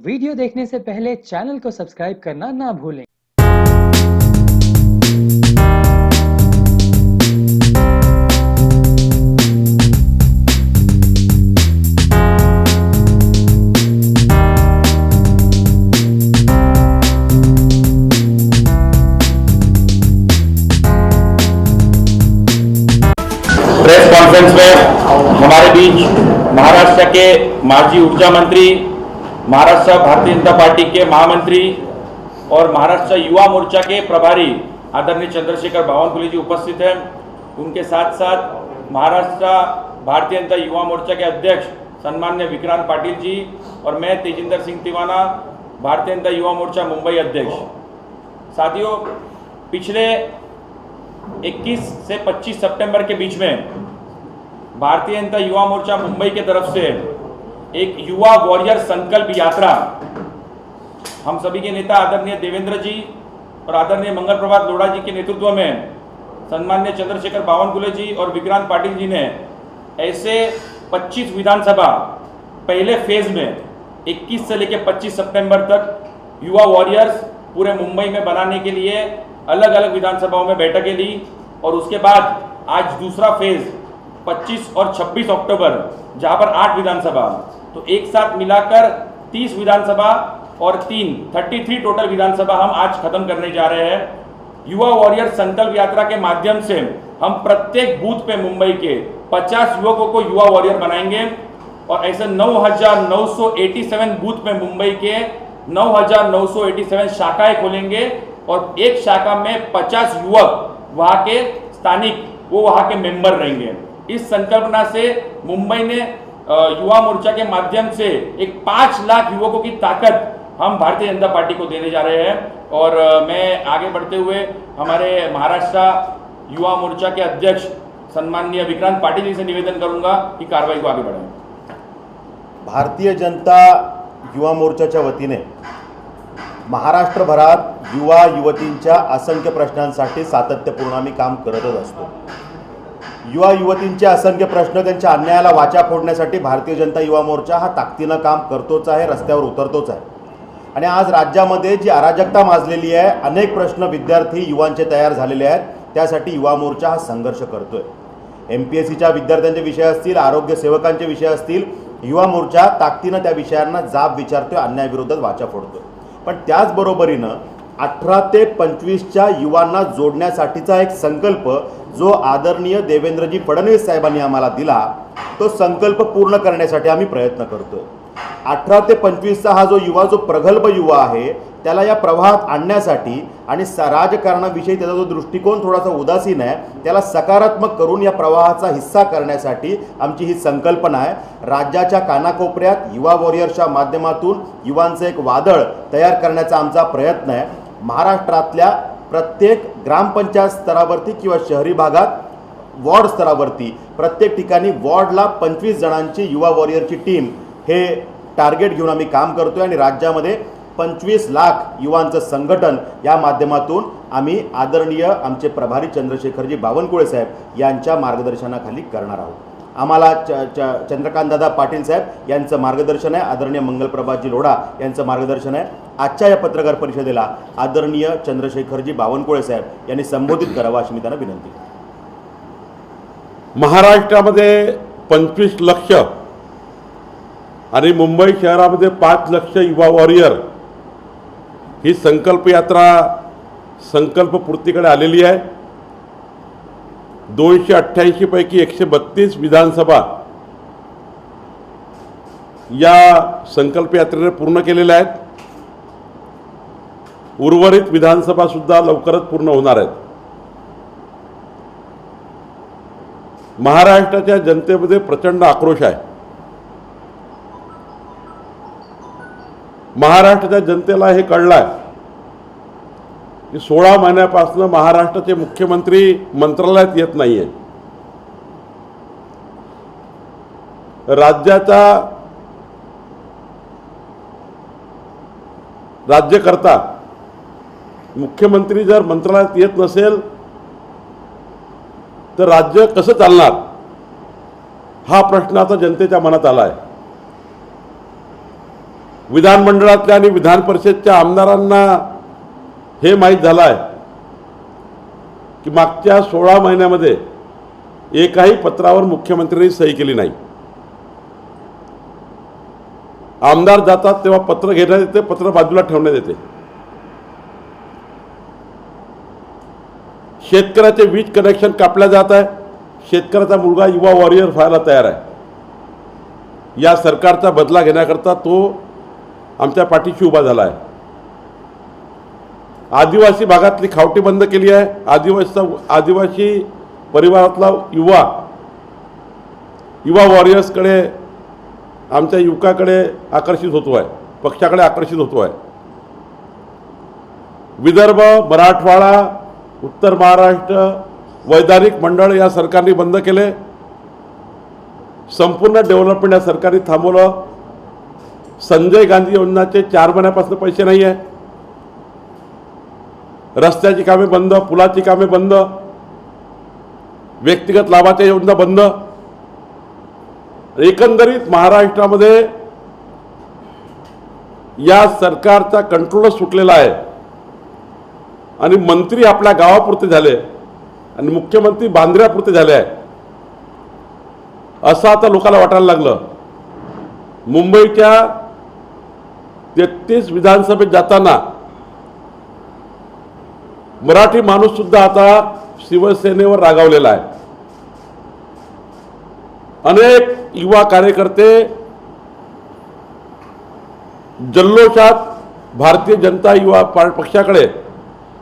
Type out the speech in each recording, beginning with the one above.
Video देखने से पहले channel को सब्सक्राइब करना ना भूलें। प्रेस कॉन्फ्रेंस में हमारे बीच महाराष्ट्र के माजी ऊर्जा मंत्री, महाराष्ट्र भारतीय जनता पार्टी के महामंत्री और महाराष्ट्र युवा मोर्चा के प्रभारी आदरणीय चंद्रशेखर बावनकुळे जी उपस्थित हैं। उनके साथ साथ महाराष्ट्र भारतीय जनता युवा मोर्चा के अध्यक्ष सम्मान्य विक्रांत पाटिल जी और मैं तेजिंदर सिंह तिवाना, भारतीय जनता युवा मोर्चा मुंबई अध्यक्ष। साथियों, पिछले 21 से 25 सितंबर के बीच में भारतीय जनता युवा मोर्चा मुंबई के तरफ से एक युवा वॉरियर संकल्प यात्रा हम सभी के नेता आदरणीय देवेंद्र जी और आदरणीय मंगल प्रभात लोढ़ा जी के नेतृत्व में सम्मान्य चंद्रशेखर बावनकुळे जी और विक्रांत पाटिल जी ने ऐसे 25 विधानसभा पहले फेज में 21 से लेकर 25 सितंबर तक युवा वॉरियर्स पूरे मुंबई में बनाने के लिए अलग अलग विधानसभाओं में बैठकें ली और उसके बाद आज दूसरा फेज 25 और 26 अक्टूबर जहां पर 8 विधानसभा, तो एक साथ मिलाकर 30 विधानसभा और 33 टोटल विधानसभा हम आज खत्म करने जा रहे हैं। युवा वॉरियर संकल्प यात्रा के माध्यम से हम प्रत्येक बूथ पे मुंबई के 50 युवकों को युवा वॉरियर बनाएंगे और ऐसे 9,987 बूथ में मुंबई के 9,987 शाखाएं खोलेंगे और एक शाखा में 50 युवक वहां के स्थानिक वो वहां के मेंबर रहेंगे। इस संकल्पना से मुंबई ने युवा मोर्चा के माध्यम से एक 5 लाख युवकों की ताकत हम भारतीय जनता पार्टी को देने जा रहे हैं और मैं आगे बढ़ते हुए हमारे महाराष्ट्र युवा मोर्चा के अध्यक्ष सम्माननीय विक्रांत पाटिल जी से निवेदन करूंगा कि कार्रवाई को आगे बढ़ाएं। भारतीय जनता युवा मोर्चाच्या वतीने महाराष्ट्रभरात युवा युवतींच्या असंख्य प्रश्नांसाठी सातत्यपूर्ण आम्ही काम करतच असतो। युवा युवतींचे असंख्य प्रश्न, त्यांच्या अन्यायाला वाचा फोडण्यासाठी भारतीय जनता युवा मोर्चा हा ताकदीनं काम करतोच आहे, रस्त्यावर उतरतोच आहे। आणि आज राज्यामध्ये जी अराजकता माजलेली आहे, अनेक प्रश्न विद्यार्थी युवांचे तयार झालेले आहेत, त्यासाठी युवा मोर्चा हा संघर्ष करतोय। MPSCच्या विद्यार्थ्यांचे विषय असतील, आरोग्य सेवकांचे विषय असतील, युवा मोर्चा ताकदीनं त्या विषयांना जाब विचारतोय, अन्यायाविरोधात वाचा फोडतोय। पण त्याचबरोबरीनं 18 ते 25च्या युवांना जोडण्यासाठीचा एक संकल्प जो आदरणीय देवेंद्रजी फडणवीस साहेबांनी आम्हाला दिला, तो संकल्प पूर्ण करण्यासाठी आम्ही प्रयत्न करतोय। 18 ते 25चा हा जो युवा, जो प्रगल्भ युवा आहे, त्याला या प्रवाहात आणण्यासाठी आणि राजकारणाविषयी त्याचा जो दृष्टिकोन थोडासा उदासीन आहे, त्याला सकारात्मक करून या प्रवाहाचा हिस्सा करण्यासाठी आमची ही संकल्पना आहे। राज्याच्या कानाकोपऱ्यात युवा वॉरियर्सच्या माध्यमातून युवांचं एक वादळ तयार करण्याचा आमचा प्रयत्न आहे। महाराष्ट्रातल्या प्रत्येक ग्रामपंचायत स्तरावरती किंवा शहरी भागात वॉर्ड स्तरावरती प्रत्येक ठिकाणी वॉर्डला 25 जणांची युवा वॉरियरची टीम हे टार्गेट घेऊन आम्ही काम करतोय आणि राज्यामध्ये 25 लाख युवांचं संघटन या माध्यमातून आम्ही आदरणीय आमचे प्रभारी चंद्रशेखरजी बावनकुळे साहेब यांच्या मार्गदर्शनाखाली करणार आहोत। आम्हाला चंद्रकांत दादा पाटील साहेब यांचं मार्गदर्शन आहे, आदरणीय मंगल प्रभातजी लोढा यांचं मार्गदर्शन आहे। आजच्या या पत्रकार परिषदेला आदरणीय चंद्रशेखरजी बावनकुळे साहेब यांनी संबोधित करावं अशी मी त्यांना विनंती करतो। महाराष्ट्रामध्ये 25 लक्ष आणि मुंबई शहरामध्ये 5 लक्ष युवा वॉरियर ही संकल्प यात्रा संकल्प पूर्तीकडे आलेली आहे। 288 पैकी 132 विधानसभा या संकल्प यात्रेने पूर्ण केलेल्या आहेत। उर्वरित विधानसभा सुद्धा लवकरच पूर्ण होणार आहेत। महाराष्ट्राच्या जनतेमध्ये प्रचंड आक्रोश आहे। महाराष्ट्राच्या जनतेला हे कळलं आहे की 16 महिन्यापासून महाराष्ट्राचे मुख्यमंत्री मंत्रालयात येत नाहीये। राज्यकर्ता मुख्यमंत्री जर मंत्रालयात येत नसेल तर राज्य कसं चालणार, हा प्रश्न आता जनतेच्या मनात आला आहे। विधानमंडळातल्या आणि विधान परिषदच्या आमदारांना हे माहीत झालं आहे की मागच्या 16 महिन्यामध्ये एकाही पत्रावर मुख्यमंत्र्यांनी सही केली नाही. आमदार जातात तेव्हा पत्र घेण्यात येते, पत्र बाजूला ठेवण्यात येते. शेतकऱ्याचे वीज कनेक्शन कापल्या जात आहे. शेतकऱ्याचा मुलगा युवा वॉरियर व्हायला तयार आहे. या सरकारचा बदला घेण्याकरता तो आमच्या पाठीशी उभा झाला आहे. आदिवासी भागातली खावटी बंद केली आहे. आदिवासी परिवारातला युवा वॉरियर्सकडे, आमच्या युवकाकडे आकर्षित होतो आहे, पक्षाकडे आकर्षित होतो आहे. विदर्भ, मराठवाडा, उत्तर महाराष्ट्र वैधानिक मंडळ या सरकारने बंद केले. संपूर्ण डेव्हलपमेंट या सरकारने थांबवलं. संजय गांधी योजनाचे 4 महिन्यापासून पैसे नाही आहे. रस्त्याची कामे बंद, पुलाची कामे बंद, व्यक्तिगत लाभाच्या योजना बंद. एकंदरीत महाराष्ट्रामध्ये या सरकारचा कंट्रोल सुटलेला आहे आणि मंत्री आपल्या गावापुरते झाले आणि मुख्यमंत्री बांद्र्यापुरते झाले आहे असं आता लोकांना वाटायला लागलं. मुंबईच्या 33 विधानसभेत जाताना मराठी माणूस सुद्धा आता शिवसेनेवर रागावलेला आहे. अनेक युवा कार्यकर्ते जल्लोषात भारतीय जनता युवा पक्षाकडे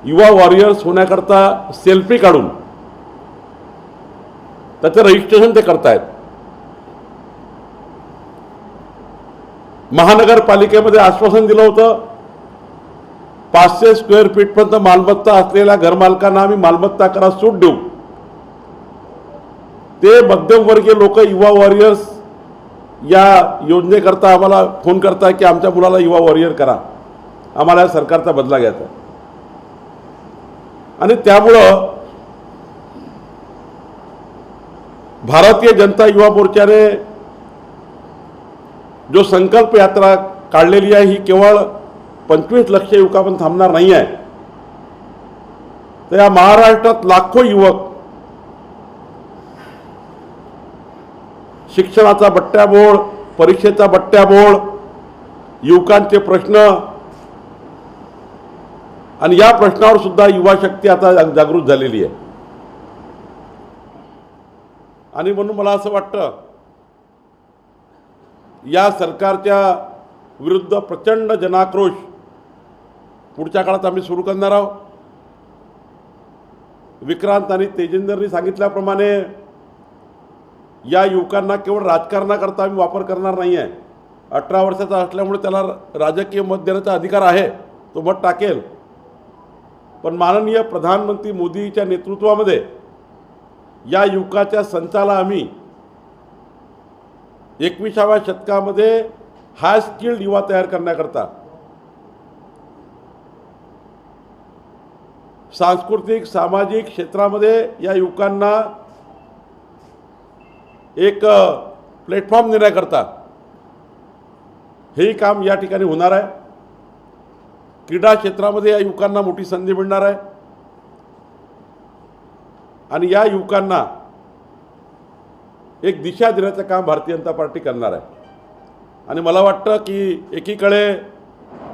युवा वॉरियर्स होण्याकरता सेल्फी काढून त्याचं रजिस्ट्रेशन ते करतायत. महानगरपालिकेमध्ये आश्वासन दिलं होतं 500 स्क्वेअर फीटपर्यंत मालमत्ता असलेल्या घरमालकांना आम्ही मालमत्ता करा सूट देऊ. ते मध्यमवर्गीय लोक युवा वॉरियर्स या योजनेकरता आम्हाला फोन करतात की आमच्या मुलाला युवा वॉरियर करा, आम्हाला या सरकारचा बदला घ्यायचा. आणि त्यामुळं भारतीय जनता युवा मोर्चाने जो संकल्प यात्रा काढलेली आहे ही केवळ 25 लक्ष युवकांपर्यंत थांबणार नाही आहे. तर या महाराष्ट्रात लाखो युवक शिक्षणाचा बट्ट्याबोळ, परीक्षेचा बट्ट्याबोळ, युवकांचे प्रश्न आणि या प्रश्नावर सुद्धा युवा शक्ती आता जागृत झालेली आहे. आणि म्हणून मला असं वाटतं या सरकारच्या विरुद्ध प्रचंड जनाक्रोश पुढच्या काळात आम्ही सुरू करणार आहोत. विक्रांत आणि तेजेंद्रनी सांगितल्याप्रमाणे या युवकांना केवळ राजकारणाकरता आम्ही वापर करणार नाही आहे. 18 वर्षाचा असल्यामुळे त्याला राजकीय मत देण्याचा अधिकार आहे, तो मत टाकेल. पण माननीय प्रधानमंत्री मोदीच्या नेतृत्वामध्ये या युवकाच्या संचाला आम्ही 21व्या शतकामध्ये हाय स्किल्ड युवा तयार करण्याकरता सांस्कृतिक सामाजिक क्षेत्रामध्ये या युवकांना एक प्लॅटफॉर्म देण्याकरता हेही काम या ठिकाणी होणार आहे. क्रीडा क्षेत्रामध्ये या युवकांना मोठी संधी मिळणार आहे आणि या युवकांना एक दिशा देण्याचं काम भारतीय जनता पार्टी करणार आहे. आणि मला वाटतं की एकीकडे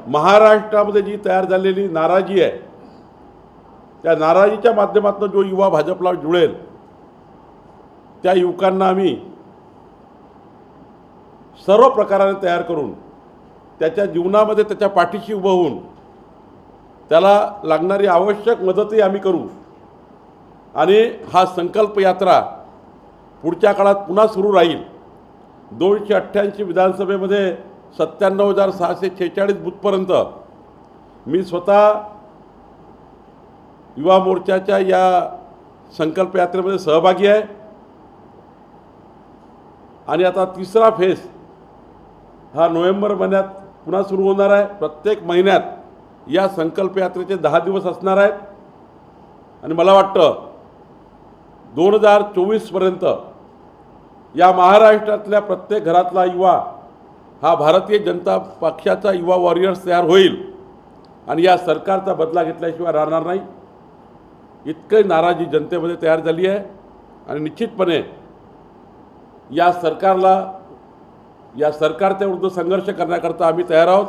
महाराष्ट्रामध्ये जी तयार झालेली नाराजी आहे त्या नाराजीच्या माध्यमातून जो युवा भाजपला जुळेल त्या युवकांना आम्ही सर्व प्रकाराने तयार करून त्याच्या जीवनामध्ये त्याच्या पाठीशी उभं होऊन त्याला लागणारी आवश्यक मदतही आम्ही करू. आणि हा संकल्प यात्रा पुढच्या काळात पुन्हा सुरू राहील. 288 विधानसभेमध्ये 97,646 बूथपर्यंत मी स्वतः युवा मोर्चाच्या या संकल्प यात्रेमध्ये सहभागी आहे. आणि आता तिसरा फेज हा नोव्हेंबर महिन्यात पुन्हा सुरू होणार आहे. प्रत्येक महिन्यात या संकल्प यात्रेचे 10 दिवस असणार आहेत. आणि मला वाटतं 2024 पर्यंत या महाराष्ट्रातल्या प्रत्येक घरातला युवा हा भारतीय जनता पक्षाचा युवा वॉरियर्स तयार होईल आणि या सरकारचा बदला घेतल्याशिवाय राहणार नाही. इतकी नाराजी जनतेमध्ये तयार झाली आहे आणि निश्चितपणे या सरकारच्या विरुद्ध संघर्ष करण्याकरता आम्ही तयार आहोत.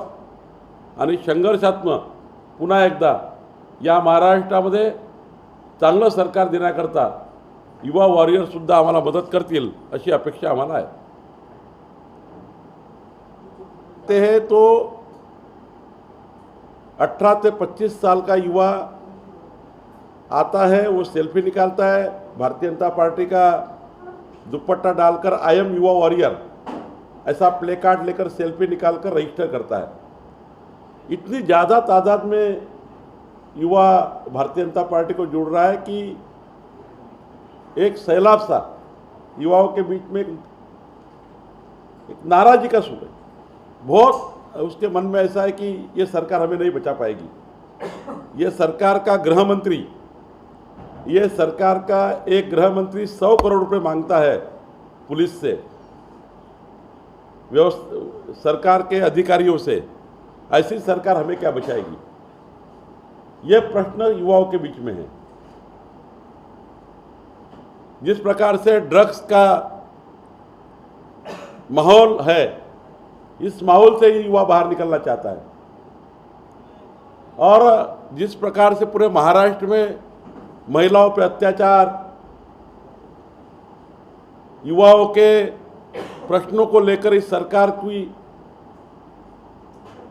आणि संघर्षात्मक पुन्हा एकदा या महाराष्ट्रामध्ये चांगलं सरकार देण्याकरता युवा वॉरियर्ससुद्धा आम्हाला मदत करतील अशी अपेक्षा आम्हाला आहे. ते है तो 18 से 25 साल का युवा आता है, वो सेल्फी निकालता है, भारतीय जनता पार्टी का दुपट्टा डालकर आई एम युवा वॉरियर ऐसा प्ले कार्ड लेकर सेल्फी निकालकर रजिस्टर करता है. इतनी ज़्यादा तादाद में युवा भारतीय जनता पार्टी को जुड़ रहा है कि एक सैलाब सा युवाओं के बीच में एक नाराज़गी का सूर है. बहुत उसके मन में ऐसा है कि ये सरकार हमें नहीं बचा पाएगी. ये सरकार का गृह मंत्री, ये सरकार का एक गृह मंत्री 100 करोड़ रुपए मांगता है पुलिस से, सरकार के अधिकारियों से. ऐसी सरकार हमें क्या बचाएगी? ये प्रश्न युवाओं के बीच में है. जिस प्रकार से ड्रग्स का माहौल है, इस माहौल से ही युवा बाहर निकलना चाहता है. और जिस प्रकार से पूरे महाराष्ट्र में महिलाओं पर अत्याचार, युवाओं के प्रश्नों को लेकर इस सरकार की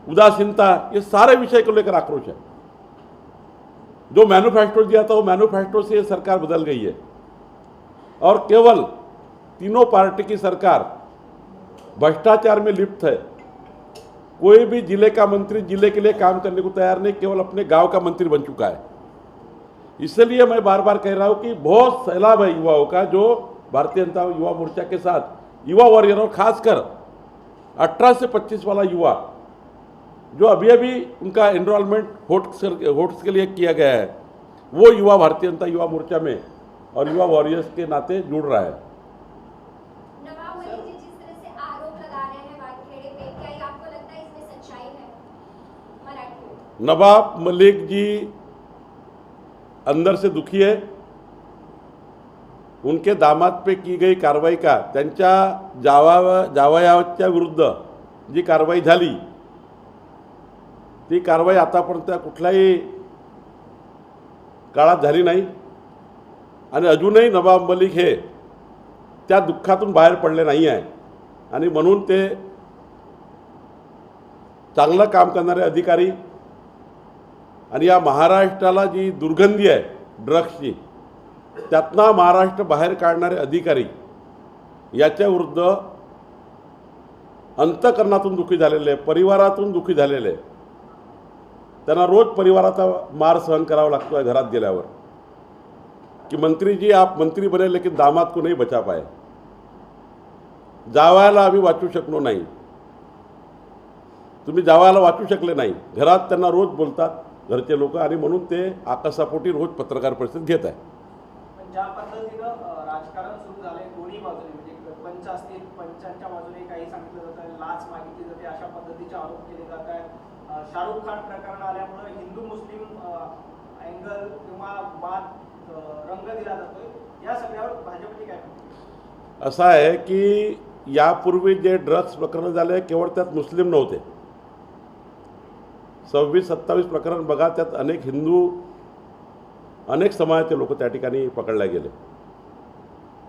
उदासीनता, ये सारे विषय को लेकर आक्रोश है. जो मैनिफेस्टो दिया था वो मैनिफेस्टो से ये सरकार बदल गई है और केवल तीनों पार्टी की सरकार भ्रष्टाचार में लिप्त है. कोई भी जिले का मंत्री जिले के लिए काम करने को तैयार नहीं, केवल अपने गांव का मंत्री बन चुका है. इसलिए मैं बार बार कह रहा हूं कि बहुत सैलाब है युवाओं का जो भारतीय जनता युवा मोर्चा के साथ युवा वॉरियर, और खासकर 18 से 25 वाला युवा जो अभी अभी उनका एनरोलमेंट वोट्स के लिए किया गया है, वो युवा भारतीय जनता युवा मोर्चा में और युवा वॉरियर्स के नाते जुड़ रहा है. नवाब मलिक जी जिस तरह से आरोप लगा रहे हैं वानखेड़े पे, क्या ये आपको लगता है इसमें सच्चाई है? मराठी में नवाब मलिक जी अंदर से दुखी है. उनके दामाद पे की गई कारवाई का, त्यांच्या जावयाच्या विरुद्ध जी कारवाई झाली ती कारवाई आतापर्यंत कुठल्याही काळात झाली नाही. आणि अजूनही नवाब मलिक हे त्या दुःखातून बाहेर पडले नाही आहे. आणि म्हणून ते चांगलं काम करणारे अधिकारी आणि या महाराष्ट्राला जी दुर्गंधी आहे ड्रग्सची, त्यातनं महाराष्ट्र बाहेर काढणारे अधिकारी याच्या विरुद्ध अंतःकरणातून दुःखी झालेले, परिवारातून दुःखी झालेले, त्यांना रोज परिवाराचा मार सहन करावा लागतो आहे घरात गेल्यावर कि मंत्री जी आप मंत्री बने लेकिन दामाद को नहीं बचा पाए. जावयाला आम्ही वाचू शकलो नाही, तुम्ही जावयाला वाचू शकले नाही. घरात त्यांना रोज बोलतात घरचे लोक आणि म्हणून ते आकाशापोटी रोज पत्रकार परिषद घेत आहे. पण ज्या पद्धतीनं राजकारण सुरू झालंय दोन्ही बाजूने, म्हणजे पंच असतील, पंचांच्या बाजूने काही सांगितलं जात आहे, लाच मागितली जाते, अशा पद्धतीचे आरोप केले जात आहेत. शाहरुख खान प्रकरण आल्यामुळे हिंदू मुस्लिम अँगल किंवा वाद रंग दिला जातोय. या सगळ्यावर भाजपने काय म्हणते? असं आहे की यापूर्वी जे ड्रग्स प्रकरण झाले केवळ त्यात मुस्लिम नव्हते. 26-27 प्रकरण बघा, त्यात अनेक हिंदू, अनेक समाजाचे लोक त्या ठिकाणी पकडले गेले.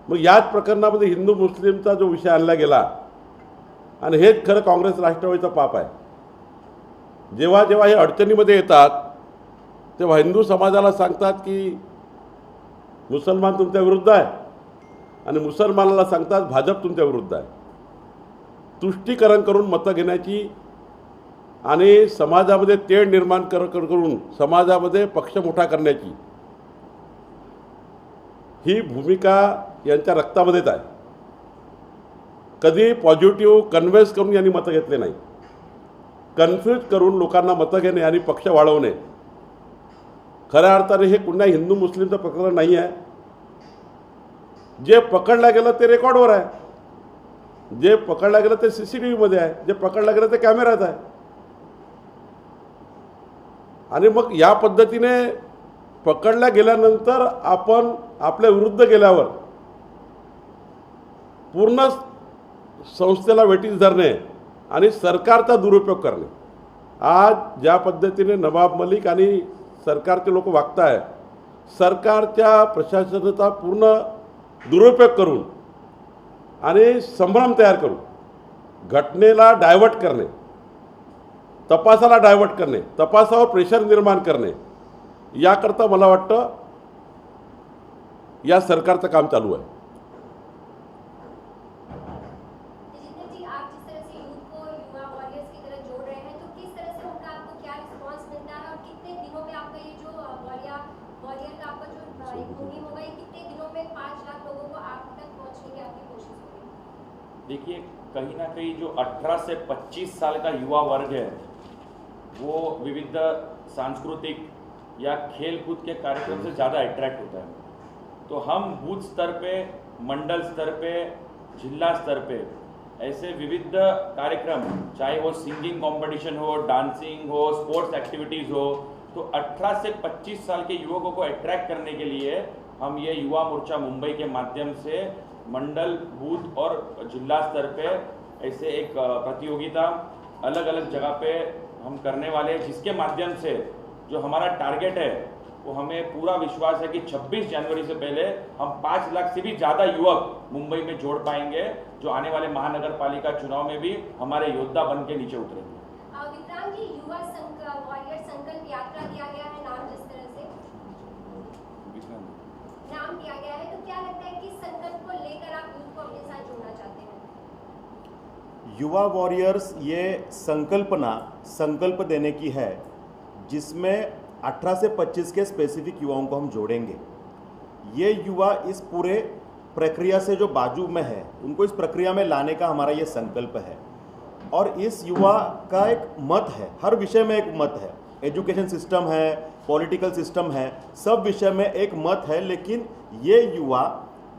मग याच प्रकरणामध्ये हिंदू मुस्लिमचा जो विषय आणला गेला आणि हेच खरं काँग्रेस राष्ट्रवादीचं पाप आहे. जेव्हा जेव्हा हे अडचणीमध्ये येतात तेव्हा हिंदू समाजाला सांगतात की मुसलमान तुमच्या विरुद्ध आहे आणि मुसलमानाला सांगतात भाजप तुमच्या विरुद्ध आहे. तुष्टीकरण करून मतं घेण्याची आणि समाजामध्ये तेढ निर्माण करून समाजामध्ये पक्ष मोठा करण्याची ही भूमिका यांच्या रक्तामध्येच आहे. कधी पॉझिटिव्ह कन्व्हेन्स करून यांनी मतं घेतले नाही. कन्फ्यूज करून लोकांना मतं घेणे आणि पक्ष वाढवणे, खऱ्या अर्थाने हे पुन्हा हिंदू मुस्लिमचं प्रकरण नाही आहे. जे पकडलं गेलं ते रेकॉर्डवर आहे. जे पकडलं गेलं ते CCTV मध्ये आहे, जे पकडलं गेलं ते कॅमेऱ्यात आहे. आणि मग या पद्धतीने पकडल्या गेल्यानंतर आपण आपल्या विरुद्ध गेल्यावर पूर्ण संस्थेला वेठीस धरणे आणि सरकारचा दुरुपयोग करणे. आज ज्या पद्धतीने नवाब मलिक आणि सरकारचे लोक वागताय, सरकारच्या प्रशासनाचा पूर्ण दुरुपयोग करून आणि संभ्रम तयार करून घटनेला डायव्हर्ट करणे, तपासाला डायव्हर्ट करणे, तपासावर प्रेशर निर्माण करणे, याकरता मला वाटतं या सरकारचं काम चालू आहे. तेजिंदर जी, आप जिस तरह से यूथ को युवा वॉरियर्स की तरह जोड़ रहे हैं, तो किस तरह से उनका आपको क्या रिस्पांस मिलता है और कितने दिनों में आपका ये जो वॉरियर का आपका जो एक मुहिम होगा, ये कितने दिनों में 5 लाख लोगों को आप तक पहुंचने की आपकी कोशिश होगी? देखिए, कहीं ना कहीं जो 18 से 25 साल का युवा वर्ग है वो विविध सांस्कृतिक या खेल कूद के कार्यक्रम से ज़्यादा अट्रैक्ट होता है. तो हम बूथ स्तर पे, मंडल स्तर पे, जिला स्तर पे ऐसे विविध कार्यक्रम, चाहे वो सिंगिंग कंपटीशन हो, डांसिंग हो, स्पोर्ट्स एक्टिविटीज़ हो, तो 18 से 25 साल के युवकों को अट्रैक्ट करने के लिए हम ये युवा मोर्चा मुंबई के माध्यम से मंडल, बूथ और जिला स्तर पे ऐसे एक प्रतियोगिता अलग अलग जगह पे हम करने वाले हैं, जिसके माध्यम से जो हमारा टारगेट है वो हमें पूरा विश्वास है कि 26 जनवरी से पहले हम 5 लाख से भी ज़्यादा युवक मुंबई में जोड़ पाएंगे, जो आने वाले महानगर पालिका चुनाव में भी हमारे योद्धा बन के नीचे उतरेंगे. विक्रांत जी, युवा वॉरियर संकल्प यात्रा दिया गया है नाम, जिस तरह से नाम दिया गया है, तो क्या लगता है किस संकल्प को लेकर आप यूथ को अपने साथ जोड़ना चाहते हैं? युवा वॉरियर्स ये संकल्प देने की है, जिसमें 18 से 25 के स्पेसिफिक युवाओं को हम जोड़ेंगे. ये युवा इस पूरे प्रक्रिया से जो बाजू में है, उनको इस प्रक्रिया में लाने का हमारा ये संकल्प है. और इस युवा का एक मत है, हर विषय में एक मत है, एजुकेशन सिस्टम है, पॉलिटिकल सिस्टम है, सब विषय में एक मत है. लेकिन ये युवा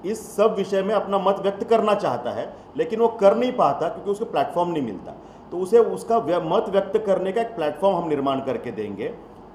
इस सब विषय में अपना मत व्यक्त करना चाहता है, लेकिन वो कर नहीं पाता क्योंकि उसको प्लेटफॉर्म नहीं मिलता. तो उसे उसका मत व्यक्त करने का एक प्लेटफॉर्म हम निर्माण करके देंगे.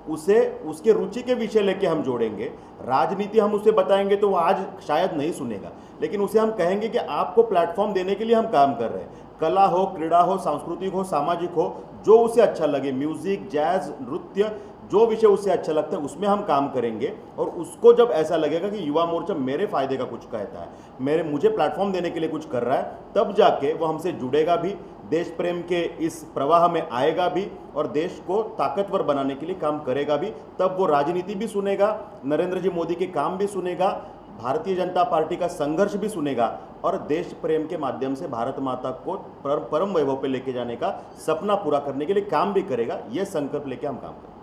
उसे उसके रुचि के विषय लेके हम जोड़ेंगे. राजनीति हम उसे बताएंगे तो वो आज शायद नहीं सुनेगा, लेकिन उसे हम कहेंगे कि आपको प्लेटफॉर्म देने के लिए हम काम कर रहे हैं. कला हो, क्रीड़ा हो, सांस्कृतिक हो, सामाजिक हो, जो उसे अच्छा लगे, म्यूजिक, जैज, नृत्य, जो विषय उसे अच्छा लगता है उसमें हम काम करेंगे. और उसको जब ऐसा लगेगा कि युवा मोर्चा मेरे फायदे का कुछ कहता है, मुझे प्लेटफॉर्म देने के लिए कुछ कर रहा है, तब जाके वो हमसे जुड़ेगा भी, देश प्रेम के इस प्रवाह में आएगा भी और देश को ताकतवर बनाने के लिए काम करेगा भी. तब वो राजनीति भी सुनेगा, नरेंद्र जी मोदी के काम भी सुनेगा, भारतीय जनता पार्टी का संघर्ष भी सुनेगा और देश प्रेम के माध्यम से भारत माता को परम वैभव पे लेके जाने का सपना पूरा करने के लिए काम भी करेगा. ये संकल्प लेके हम काम करेंगे.